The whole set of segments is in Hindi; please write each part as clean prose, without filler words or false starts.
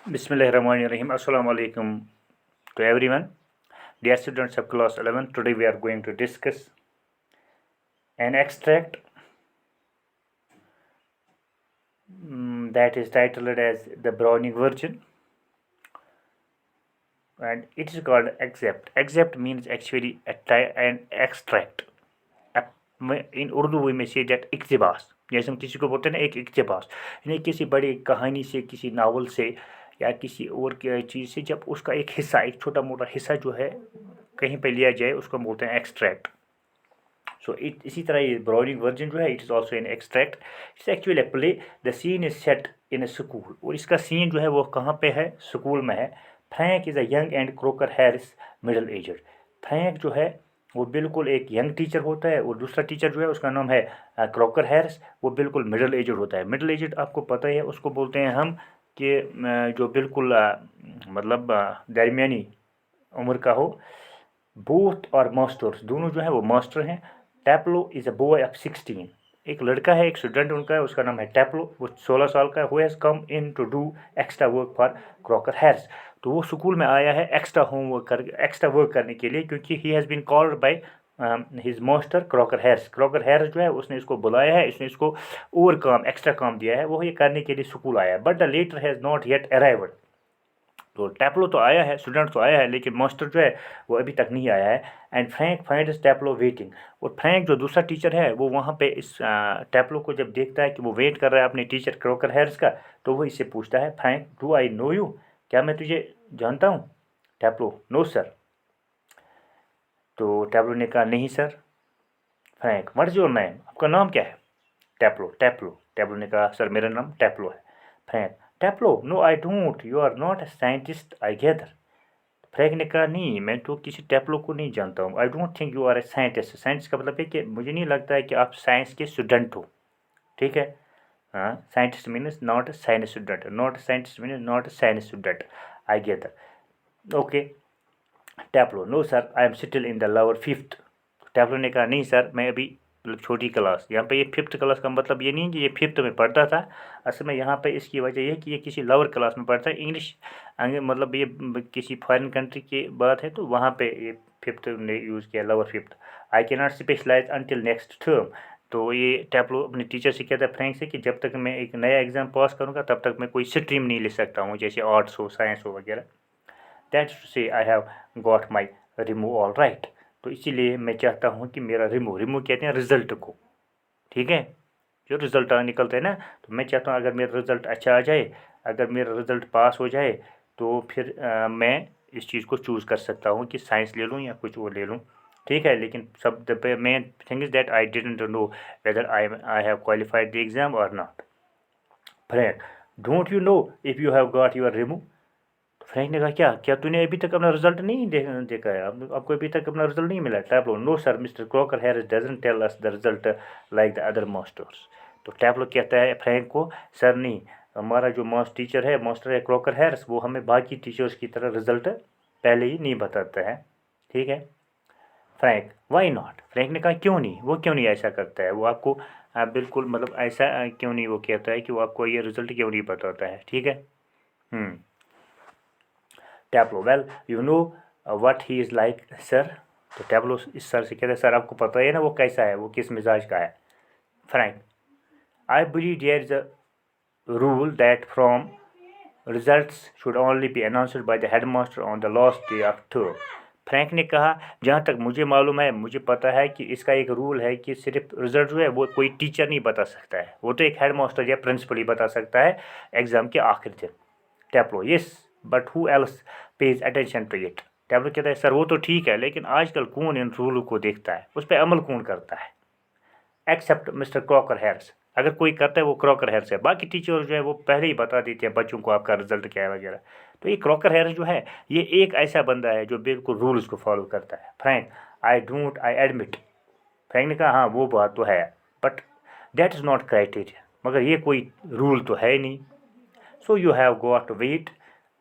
Bismillahirrahmanirrahim. Assalamu alaikum to everyone. Dear students of class 11, today we are going to discuss an extract that is titled as the Browning version, and it is called except. Except means actually an extract. In Urdu we may say that इक्तिबास, जैसे हम किसी को बोलते हैं ना एक इक्तिबास, यानी किसी बड़ी कहानी से, किसी नावल से या किसी और चीज़ से जब उसका एक हिस्सा, एक छोटा मोटा हिस्सा जो है कहीं पे लिया जाए उसको बोलते हैं एक्सट्रैक्ट. सो इसी तरह ये ब्राउनिंग वर्जन जो है it is also an extract. It's actually play. The scene is set in a school, और इसका सीन जो है वो कहाँ पे है, स्कूल में है. Frank is a young and croaker Harris middle aged. Frank जो है वो बिल्कुल एक यंग टीचर होता है, और दूसरा टीचर जो है उसका नाम है क्रोकर हैरिस, वो बिल्कुल मिडल एजड होता है. मिडल एजड आपको पता ही है, उसको बोलते हैं हम कि जो बिल्कुल मतलब दरमियानी उम्र का हो. बोथ और मास्टर्स, दोनों जो है वो मास्टर हैं. टैप्लो इज़ अ बॉय ऑफ 16. एक लड़का है, एक स्टूडेंट उनका है, उसका नाम है टैप्लो, वो 16 साल का है. Who has come in to do extra work for Crocker Harris. तो वो स्कूल में आया है एक्स्ट्रा होमवर्क कर, एक्स्ट्रा वर्क करने के लिए, क्योंकि he has been called by his master Crocker Harris. Crocker Harris जो है उसने इसको बुलाया है, इसने इसको और काम, एक्स्ट्रा काम दिया है, वो ये करने के लिए स्कूल आया है. But the letter has not yet arrived. तो टैप्लो तो आया है, स्टूडेंट तो आया है, लेकिन मास्टर जो है वो अभी तक नहीं आया है. And Frank finds Taplow waiting. और फ्रैंक जो दूसरा टीचर है वो वहाँ पे इस टैप्लो को जब देखता है कि वो वेट कर रहा है अपने टीचर क्रोकर हैरिस का, तो वो इससे पूछता है, Frank do I know you, क्या मैं तुझे जानता हूँ. टैप्लो, नो सर. तो टैप्लो ने कहा, नहीं sir. Frank, what is your name, आपका नाम क्या है. टैप्लो, टैप्लो. टैप्लो ने कहा, सर मेरा नाम टैप्लो है. Frank, Taplow, no I don't, you are not a scientist I gather. Frank ने कहा, नहीं मैं तो किसी टैप्लो को नहीं जानता हूँ. I don't think you are a scientist. Science का मतलब है कि मुझे नहीं लगता है कि आप साइंस के स्टूडेंट हो. ठीक है. हाँ, scientist means not a science student, not scientist means not a science student I gather. Okay. Taplow, no sir I am still in the lower fifth. Taplow ने कहा, नहीं सर मैं अभी मतलब छोटी क्लास, यहाँ पे ये फिफ्थ क्लास का मतलब ये नहीं है कि ये फिफ्थ में पढ़ता था. असल में यहाँ पे इसकी वजह ये है कि ये किसी लोअर क्लास में पढ़ता है. इंग्लिश मतलब ये किसी फॉरेन कंट्री की बात है, तो वहाँ पे ये फिफ्थ ने यूज़ किया, lower fifth. I can not specialise until next term. तो ये टैप्लो अपने टीचर से कहता है, फ्रैंक से, कि जब तक मैं एक नया एग्ज़ाम पास करूँगा तब तक मैं कोई स्ट्रीम नहीं ले सकता हूँ, जैसे आर्ट्स हो, साइंस हो वगैरह. दैट से I have got my remove all right. तो इसीलिए मैं चाहता हूँ कि मेरा रिमूव कहते हैं रिज़ल्ट को. ठीक है, जो रिज़ल्ट निकलते हैं ना, तो मैं चाहता हूँ अगर मेरा रिज़ल्ट अच्छा आ जाए, अगर मेरा रिज़ल्ट पास हो जाए, तो फिर मैं इस चीज़ को चूज़ कर सकता हूँ कि साइंस ले लूँ या कुछ और ले लूँ. ठीक है, लेकिन सब the main thing is that I didn't know whether I have qualified the exam और not. Friend, don't you know if you have got your remove. Frank ने कहा, क्या क्या तूने अभी तक अपना रिजल्ट नहीं देखा है, आपको अभी तक अपना रिजल्ट नहीं मिला. Taplow, no sir mister Crocker Harris doesn't tell us the result like the other masters. तो टैप्लो कहता है फ्रैंक को, सर नहीं, हमारा जो मास्टर है क्रॉकर हैरिस, वो हमें बाकी टीचर्स की तरह रिजल्ट पहले ही नहीं बताता है. ठीक है. Frank, why not. फ्रैंक ने कहा, क्यों नहीं, वो क्यों नहीं ऐसा करता है, वो आपको बिल्कुल मतलब ऐसा क्यों नहीं वो कहता है कि वो आपको ये रिजल्ट क्यों नहीं बताता है. ठीक है. Taplow, well you know what he is like sir. तो टैप्लो इस सर से कहते हैं, सर आपको पता है ना वो कैसा है, वो किस मिजाज का है. Frank, I believe there is a rule that form results should only be announced by the headmaster on the last day of term. Frank ने कहा, जहाँ तक मुझे मालूम है, मुझे पता है कि इसका एक रूल है कि सिर्फ रिजल्ट जो है वो कोई टीचर नहीं बता सकता है, वो तो एक हेडमास्टर या प्रिंसिपल ही बता सकता है एग्ज़ाम के आखिर दिन. Taplow, yes but who else pays attention to it. Taplow कहता है, सर वो तो ठीक है, लेकिन आजकल कौन इन रूल को देखता है, उस पर अमल कौन करता है, एक्सेप्ट मिस्टर क्रॉकर हैरिस. अगर कोई करता है वो क्रॉकर हैरिस है, बाकी टीचर जो है वो पहले ही बता देते हैं बच्चों को आपका रिजल्ट क्या है वगैरह. तो ये क्रॉकर हैरिस जो है ये एक ऐसा बंदा है जो बिल्कुल रूल्स को फॉलो करता है. Frank, I don't I admit. Frank ने कहा, हाँ वो बात तो है, but that is not criteria, मगर ये कोई रूल तो है नहीं. So you have got to wait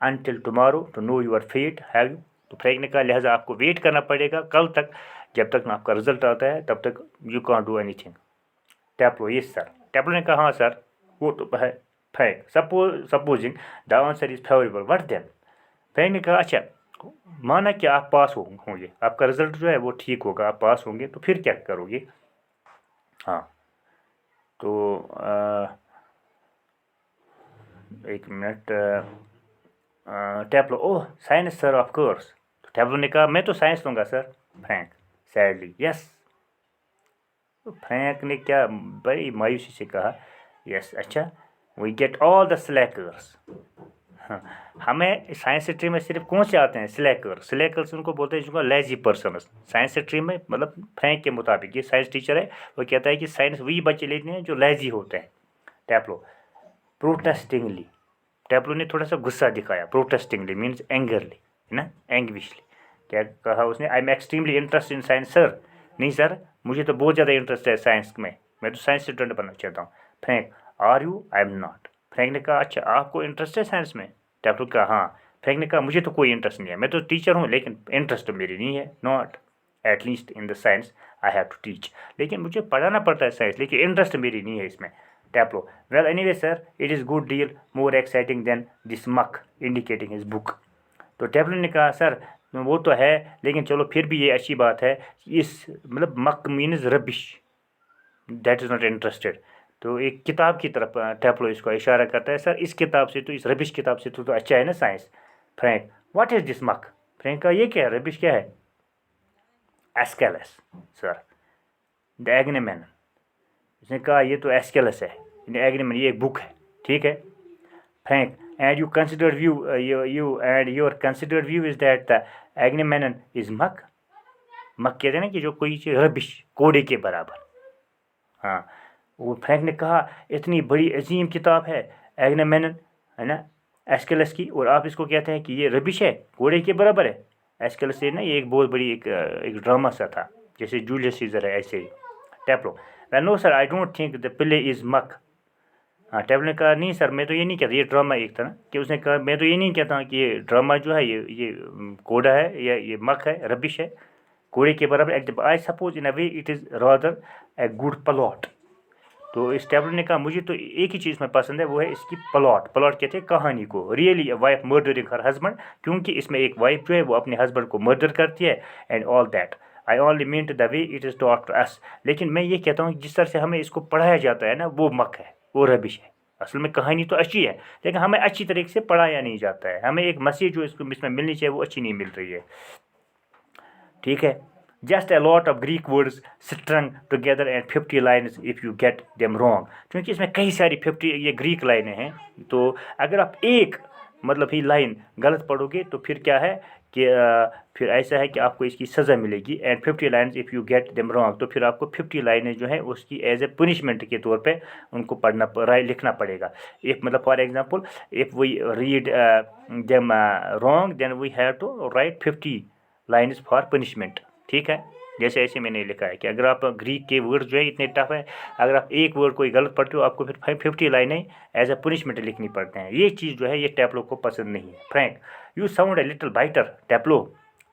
until tomorrow to know your fate have you. तो फ्रैंक ने कहा, लिहाजा आपको वेट करना पड़ेगा कल तक, जब तक ना आपका रिजल्ट आता है तब तक you can't do anything. Taplow, yes sir. Taplow ने कहा, हाँ सर वो तो है, Frank supposing the answer is favourable, what then? Frank ने कहा अच्छा माना कि आप पास होंगे, आपका रिजल्ट जो है वो ठीक होगा, आप पास होंगे, तो फिर क्या करोगे? हाँ तो एक minute, tableau, oh science sir of course. तो टैब्लो ने कहा मैं तो साइंस लूँगा सर। Frank sadly yes. तो फ्रैंक ने क्या बड़ी मायूसी से कहा यस, अच्छा we get all the slackers. हाँ, हमें साइंस स्ट्रीम में सिर्फ कौन से आते हैं? स्लैकर्स उनको बोलते हैं जिनको लेजी पर्सन। साइंस स्ट्रीम में मतलब फ्रैंक के मुताबिक, ये साइंस टीचर है, वो कहता है कि साइंस वही बच्चे लेते हैं जो लेजी होते हैं। टैब्लो प्रोटेस्टिंगली, टैब्लो ने थोड़ा सा गुस्सा दिखाया। प्रोटेस्टिंगली मीन्स एंगरली, है ना, एंग्विशली। क्या कहा उसने? I am extremely interest in science sir. नहीं सर, मुझे तो बहुत ज़्यादा इंटरेस्ट है साइंस में, मैं तो साइंस स्टूडेंट बनना चाहता हूँ। Frank are you? I am not. Frank ने कहा अच्छा आपको इंटरेस्ट है साइंस में? टैब्लो कहा हाँ। फ्रैंक ने कहा मुझे तो कोई इंटरेस्ट नहीं है, मैं तो टीचर हूँ लेकिन इंटरेस्ट तो मेरी नहीं है। Not at least in the science I have to teach, लेकिन मुझे पढ़ाना पड़ता है साइंस, लेकिन इंटरेस्ट मेरी नहीं है इसमें। Taplow well anyway sir it is good deal more exciting than this muck, इंडिकेटिंग हिज बुक। तो टैब्लो ने कहा सर वो तो है, लेकिन चलो फिर भी ये अच्छी बात है, इस मतलब मक means rubbish, that is not interested. तो एक किताब की तरफ टैब्लो इसको इशारा करता है, सर इस किताब से तो, इस रबिश किताब से तो अच्छा है ना science. Frank what is this muck? Frank का ये क्या है, रबिश क्या है? Aeschylus sir, the Agamemnon. उसने कहा ये तो एस्केलस है, एग्नेमेन ये एक बुक है, ठीक है। Frank and you considered view you and your considered view is that the Agamemnon is muck। मक कहते हैं ना कि जो कोई चीज़ रबिश, कोड़े के बराबर। हाँ, वो फ्रैंक ने कहा इतनी बड़ी अजीम किताब है एग्नेमेनन, है ना, एस्केलस की, और आप इसको कहते हैं कि ये रबिश है, कोड़े के बराबर है। एस्केलस से ना ये एक बहुत बड़ी एक ड्रामा सा था, जैसे जूलियस सीजर है ऐसे ही। Taplow no sir I don't think the play is muck. हाँ, टैब्लो ने कहा नहीं सर मैं तो ये नहीं कहता, ये ड्रामा एक था ना, कि उसने कहा मैं तो ये नहीं कहता कि ये ड्रामा जो है ये कोड़ा है या ये मक है, रबिश है, कोड़े के बराबर। Example I suppose in a way it is rather a good plot. तो इस टैब्लो ने कहा मुझे तो एक ही चीज़ में पसंद है, वो है इसकी प्लॉट। प्लॉट कहते हैं कहानी को। Really wife murdering her husband, क्योंकि इसमें एक वाइफ जो है वो अपने हस्बैंड को मर्डर करती है, and all that. I only mean to the way it is taught to us. लेकिन मैं ये कहता हूँ जिस तरह से हमें इसको पढ़ाया जाता है ना, वो मक है, वो रबिश है। असल में कहानी तो अच्छी है, लेकिन हमें अच्छी तरीके से पढ़ाया नहीं जाता है, हमें एक मैसेज जो इसमें मिलनी चाहिए वो अच्छी नहीं मिल रही है, ठीक है। Just a lot of Greek words strung together and 50 lines if you get them wrong। क्योंकि इसमें कई सारी 50 ये ग्रीक लाइनें हैं, तो अगर आप एक मतलब ही लाइन गलत पढ़ोगे तो फिर क्या है कि फिर ऐसा है कि आपको इसकी सज़ा मिलेगी। And 50 lines if you get them wrong, तो फिर आपको 50 लाइनें जो हैं उसकी एज ए पनिशमेंट के तौर पे उनको लिखना पड़ेगा। इफ़ मतलब for example if we read them wrong then we have to write 50 lines for punishment, ठीक है। जैसे ऐसे मैंने लिखा है कि अगर आप ग्रीक के वर्ड जो है इतने टफ है, अगर आप एक वर्ड कोई गलत पढ़ते हो आपको फिर 50 लाइनें एज अ पनिशमेंट लिखनी पड़ते हैं। ये चीज़ जो है ये टैब्लो को पसंद नहीं है। Frank you sound a little biter tableau.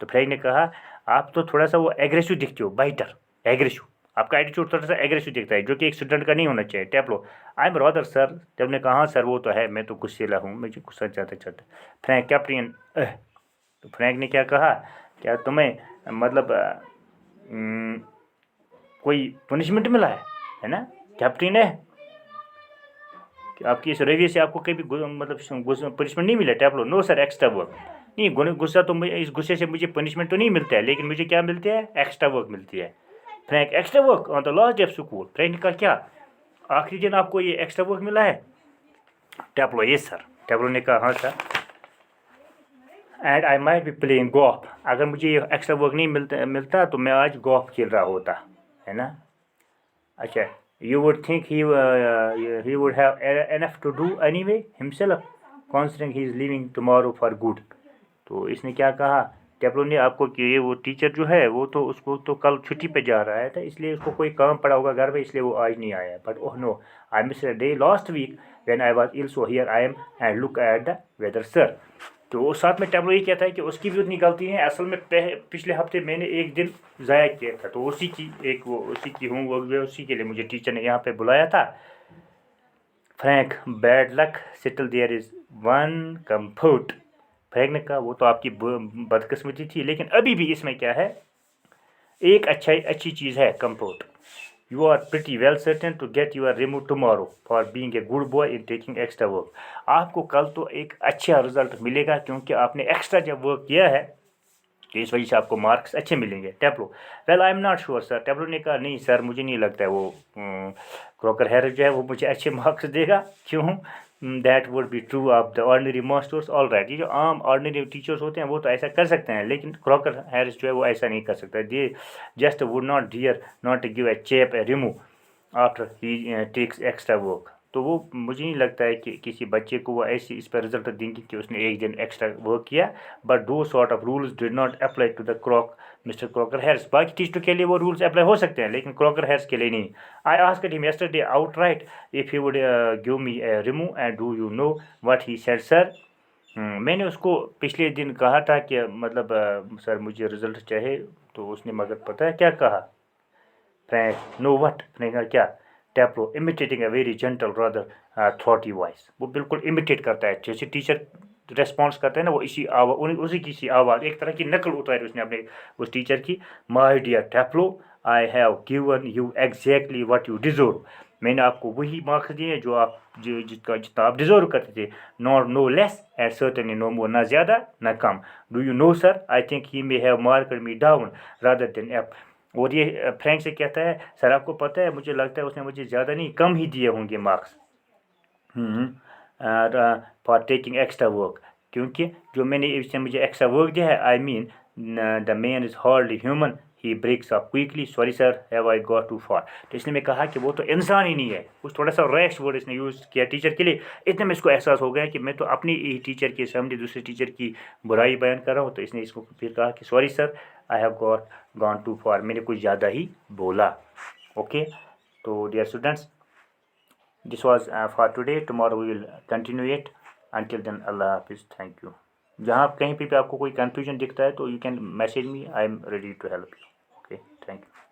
तो फ्रैंक ने कहा आप तो थोड़ा सा वो एग्रेसिव दिखते हो, बाइटर, एग्रेसिव, आपका एटीट्यूड थोड़ा सा एग्रेसिव दिखता है, जो कि एक स्टूडेंट का नहीं होना चाहिए। Tableau I am rather sir. जब ने कहा सर वो तो है, मैं तो गुस्सेला हूँ, मुझे गुस्सा चाहते चाहते। फ्रैंक कैप्टन, तो फ्रैंक ने क्या कहा, क्या तुम्हें मतलब कोई पनिशमेंट मिला है ना कैप्टन है, कि आपकी इस रवैये से आपको कभी मतलब पनिशमेंट नहीं मिला? Taplow no sir extra work. नहीं, गुस्सा तो मुझे, इस गुस्से से मुझे पनिशमेंट तो नहीं मिलता है, लेकिन मुझे क्या मिलती है? एक्स्ट्रा वर्क मिलती है। Frank extra work on the last day of school. Frank का क्या आखिरी दिन आपको ये एक्स्ट्रा वर्क मिला है? टैब्लो ये सर। टैब्लो ने कहा हाँ sir. And I might be playing golf. अगर मुझे ये एक्स्ट्रा वर्क नहीं मिलता तो मैं आज गोल्फ खेल रहा होता, है ना। अच्छा, you would think he would have enough to do anyway himself considering he is leaving tomorrow for good. तो इसने क्या कहा टैब्लो ने आपको कि ये वो टीचर जो है वो तो उसको तो कल छुट्टी पे जा रहा है था, इसलिए उसको कोई काम पड़ा होगा घर में, इसलिए वो आज नहीं आया। But oh no I miss a day last week when I was ill, so here I am and look at the weather sir. तो साथ में टैब्लो ये कहता है कि उसकी भी उतनी गलती है। असल में पिछले हफ्ते मैंने एक दिन ज़ाया किया था, तो उसी की एक वो उसी की होमवर्क जो है उसी के लिए मुझे टीचर ने यहाँ पे बुलाया था। Frank bad luck still there is one comfort. Frank ने कहा वो तो आपकी बदकिस्मती थी, लेकिन अभी भी इसमें क्या है, एक अच्छी चीज़ है, comfort. You are pretty well certain to get your remove tomorrow for being a good boy in taking extra work. आपको कल तो एक अच्छा रिजल्ट मिलेगा क्योंकि आपने एक्स्ट्रा जब वर्क किया है, तो इस वजह से आपको मार्क्स अच्छे मिलेंगे। Tableau, well I am not sure sir. Tableau ने कहा नहीं सर, मुझे नहीं लगता है वो क्रॉकर हैरिस जो है वो मुझे अच्छे मार्क्स देगा। क्यों? That would be true of the ordinary masters. All right, ये जो आम ऑर्डिनरी टीचर्स होते हैं वो तो ऐसा कर सकते हैं, लेकिन क्रॉकर हैरिस जो है वो ऐसा नहीं कर सकता। They just would not dare not give a chap a remove after he takes extra work. तो वो मुझे नहीं लगता है कि किसी बच्चे को वो ऐसी इस पर रिजल्ट देंगे कि उसने एक दिन एक्स्ट्रा वर्क किया। But those sort of rules did not apply to the mister Crocker Harris. बाकी टीचर के लिए वो रूल्स अप्लाई हो सकते हैं, लेकिन क्रॉकर हैरिस के लिए नहीं। I asked him yesterday out right if he would give me A remove and do you know what he said sir. मैंने उसको पिछले दिन कहा था कि मतलब सर मुझे रिजल्ट चाहिए, तो उसने मगर पता है क्या कहा? फ्रैंक नो व्हाट, फ्रैंक ने क्या? Taplow imitating a very gentle rather थॉटी वॉइस। वो बिल्कुल इमिटेट करता है, जैसे टीचर रेस्पॉन्स करते हैं ना, वो इसी आवाज़ उसी की सी आवाज़, एक तरह की नकल उतारी उसने अपने उस टीचर की। My dear Taplow, I have given you exactly what you deserve. मैंने आपको वही मार्क्स दिए जो आप जितना आप डिजर्व करते थे, not no less and certainly no more, ना ज़्यादा ना कम। Do you know sir, I think he may have marked me down rather than up. और ये फ्रैंक से कहता है सर आपको पता है मुझे लगता है उसने मुझे ज़्यादा नहीं कम ही दिए होंगे marks for taking extra work, क्योंकि जो मैंने इसने मुझे एक्स्ट्रा वर्क दिया है, I mean the man is hardly human, he breaks up quickly, sorry sir have I got too far. तो इसलिए मैं कहा कि वो तो इंसान ही नहीं है। कुछ थोड़ा सा रैश वर्ड इसने यूज़ किया टीचर के लिए। इतने में इसको एहसास हो गया कि मैं तो अपनी ही टीचर के सामने दूसरे टीचर की बुराई बयान कर रहा हूँ। तो इसने इसको फिर कहा कि sorry sir I have gone too far, मैंने कुछ ज़्यादा ही बोला। ओके, तो dear students, this was for today. Tomorrow we will continue it. Until then, Allah Hafiz. Thank you. जहाँ कहीं पे आपको कोई कंफ्यूजन दिखता है तो you can message me, I am ready to help you. Okay, thank you.